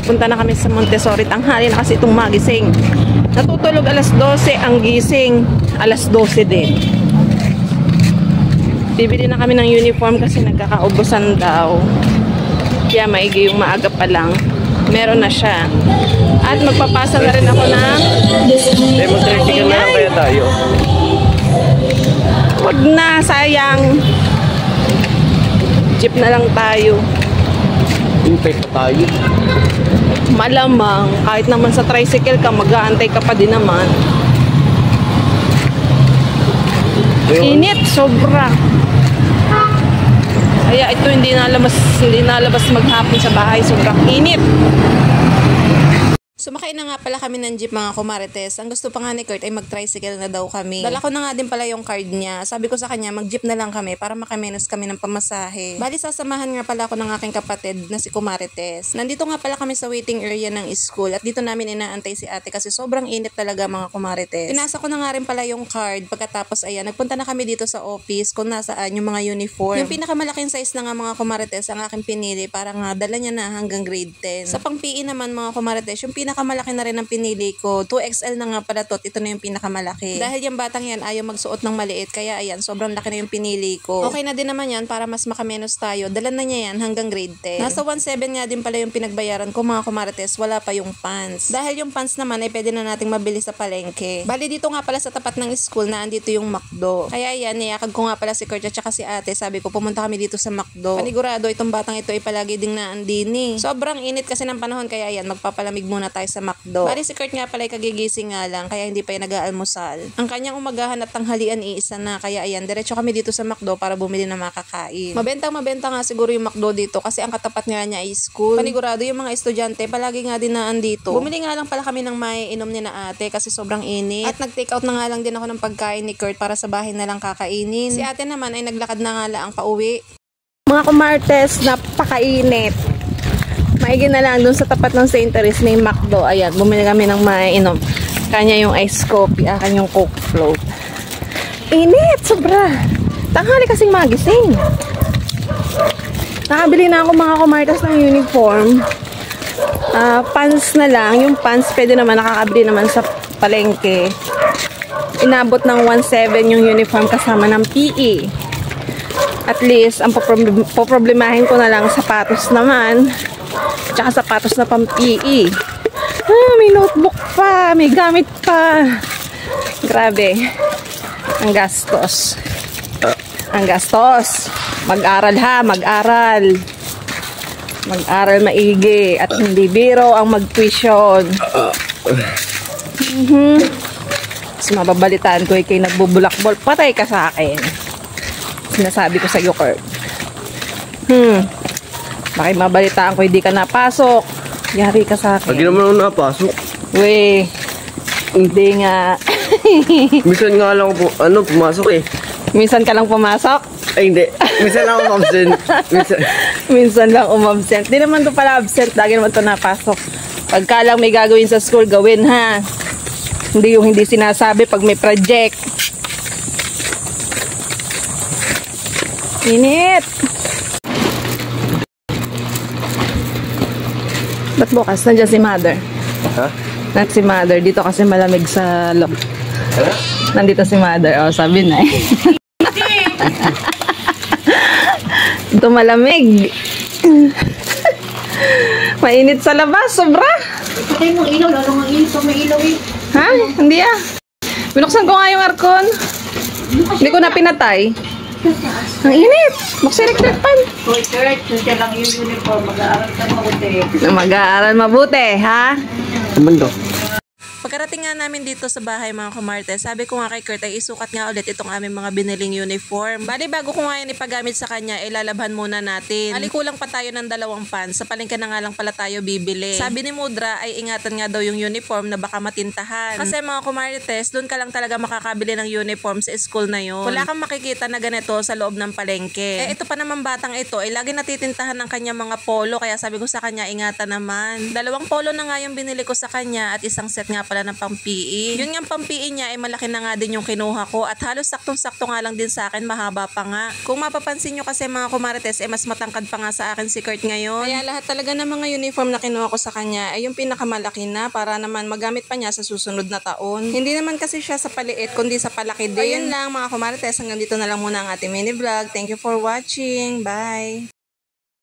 punta na kami sa Montessori. Tanghali na kasi itong magising. Natutulog alas 12, ang gising alas 12 din. Bibili na kami ng uniform kasi nagkakaubusan daw. Kaya maigi yung maaga pa lang. Meron na siya. At magpapasa na rin ako na Mag-tricycle na lang kaya tayo. wag na, sayang. Jeep na lang tayo. Hintay pa tayo. Malamang, kahit naman sa tricycle ka, mag-aantay ka pa din naman. Init, sobra. Kaya ito hindi nalabas maghapon sa bahay, sobrang init. Sumakay na nga pala kami ng jeep mga kumarites. Ang gusto pa nga ni Kurt ay mag-tricycle na daw kami. Dala ko na nga din pala yung card niya. Sabi ko sa kanya mag-jeep na lang kami para makamenos kami ng pamasahe. Bali sasamahan nga pala ako ng aking kapatid na si Kumarites. Nandito nga pala kami sa waiting area ng school at dito namin inaantay si ate kasi sobrang init talaga mga kumarites. Pinasa ko na nga rin pala yung card. Pagkatapos ayan, nagpunta na kami dito sa office kung nasaan yung mga uniform. Yung pinakamalaking size na nga mga kumarites ang aking pinili para nga dala niya na hanggang grade 10. Sa pang PE naman mga kumarites, yung pinakamalaki na rin ang pinili ko. 2XL na nga pala to. Ito na yung pinakamalaki. Dahil yung batang yan ayaw magsuot ng maliit. Kaya ayan, sobrang laki na yung pinili ko. Okay na din naman yan para mas makamenos tayo. Dala na niya yan hanggang grade 10. Nasa 1.7 nga din pala yung pinagbayaran ko mga kumarites. Wala pa yung pants. Dahil yung pants naman ay pwede na nating mabili sa palengke. Bali dito nga pala sa tapat ng school na andito yung McDo. Kaya ayan, niyakag ko nga pala si Kurt at saka si ate. Sabi ko pumunta kami dito sa McDo. Panigurado itong batang ito ay palagi ding naandini. Sobrang init kasi ng panahon. Kaya ayan, magpapalamig muna tayo sa McDo. Bali si Kurt nga pala ay kagigising nga lang kaya hindi pa yung nag-aalmusal. Ang kanyang umagahan at tanghalian iisa na kaya ayan, diretso kami dito sa McDo para bumili ng makakain. Mabenta nga siguro yung McDo dito kasi ang katapat nga niya ay school. Panigurado yung mga estudyante palagi nga din naan dito. Bumili nga lang pala kami ng maiinom ni na ate kasi sobrang init. At nag-take out na nga lang din ako ng pagkain ni Kurt para sa bahay na lang kakainin. Si ate naman ay naglakad na nga lang pauwi. Mga kumartes, napakainit. Maigi na lang dun sa tapat ng St. Teres na yung McDo. Ayan, bumili kami ng maiinom. Kanya yung ice coffee, akin yung Coke float. Init, sobra. Tanghali kasing magising. Nakabili na ako mga kumartas ng uniform. Pants na lang. Yung pants pwede naman, nakakabili naman sa palengke. Inabot ng 1.7 yung uniform kasama ng PE. At least, ang poproblemahin ko na lang sapatos naman. Tsaka sapatos na pang-PE. May notebook pa. May gamit pa. Grabe. Ang gastos. Ang gastos. Mag-aral ha. Mag-aral. Mag-aral maigi. At hindi biro ang mag-tuition. Mas mababalitaan ko kay nagbubulakbol. Patay ka sa akin. Sinasabi ko sa iyo, Kurt. Bakit mabalitaan ko hindi ka napasok? Yari ka sa akin. Lagi naman ako napasok. Weh, hindi nga. Minsan nga lang ako pumasok eh. Minsan ka lang pumasok? Ay hindi. Minsan lang ako absent. Minsan lang umabsent. Di naman to pala absent. Lagi naman to napasok. Pagka lang may gagawin sa school, gawin ha. Hindi yung hindi sinasabi pag may project. Init. Ba't bukas? Nandiyan si Mother. Ha? Not si Mother. Dito kasi malamig sa loob. Nandito si Mother. O, sabi na eh. Dito malamig. Mainit sa labas. Sobra. Patay mo ilaw. Lalo nga ilaw. May ilaw eh. Ha? Hindi ah. Binuksan ko nga yung aircon. Hindi ko na pinatay. Ang init. Magsirik-sirik pan. Hoy, Kurt. Nandiyan lang yung uniform. Mag-aaral ka mabuti. Mag-aaral mabuti, ha? Kumando. Pagkarating nga namin dito sa bahay mga kumartes, sabi ko nga kay Kurt ay isukat nga ulit itong aming mga biniling uniform. Bali bago ko nga yan ipagamit sa kanya, ilalabhan muna natin. Bali kulang pa tayo ng 2 pants, sa palengke na nga lang pala tayo bibili. Sabi ni Mudra ay ingatan nga daw yung uniform na baka matintahan. Kasi mga kumartes, doon ka lang talaga makakabili ng uniform sa school na yun. Wala kang makikita na ganito sa loob ng palengke. Ito pa naman batang ito, ay lagi natitintahan ng kanya mga polo, kaya sabi ko sa kanya ingatan naman. 2 polo na nga yung binili ko sa kanya at isang set nga pala ng pang-PE. Yun nga pang-PE niya ay malaki na nga din yung kinuha ko at halos saktong-sakto nga lang din sa akin, mahaba pa nga. Kung mapapansin nyo kasi mga kumarites, mas matangkad pa nga sa akin si Kurt ngayon. Kaya lahat talaga ng mga uniform na kinuha ko sa kanya ay yung pinakamalaki na para naman magamit pa niya sa susunod na taon. Hindi naman kasi siya sa paliit kundi sa palaki din. Ayun lang mga kumarites, hanggang dito na lang muna ang ating mini vlog. Thank you for watching. Bye!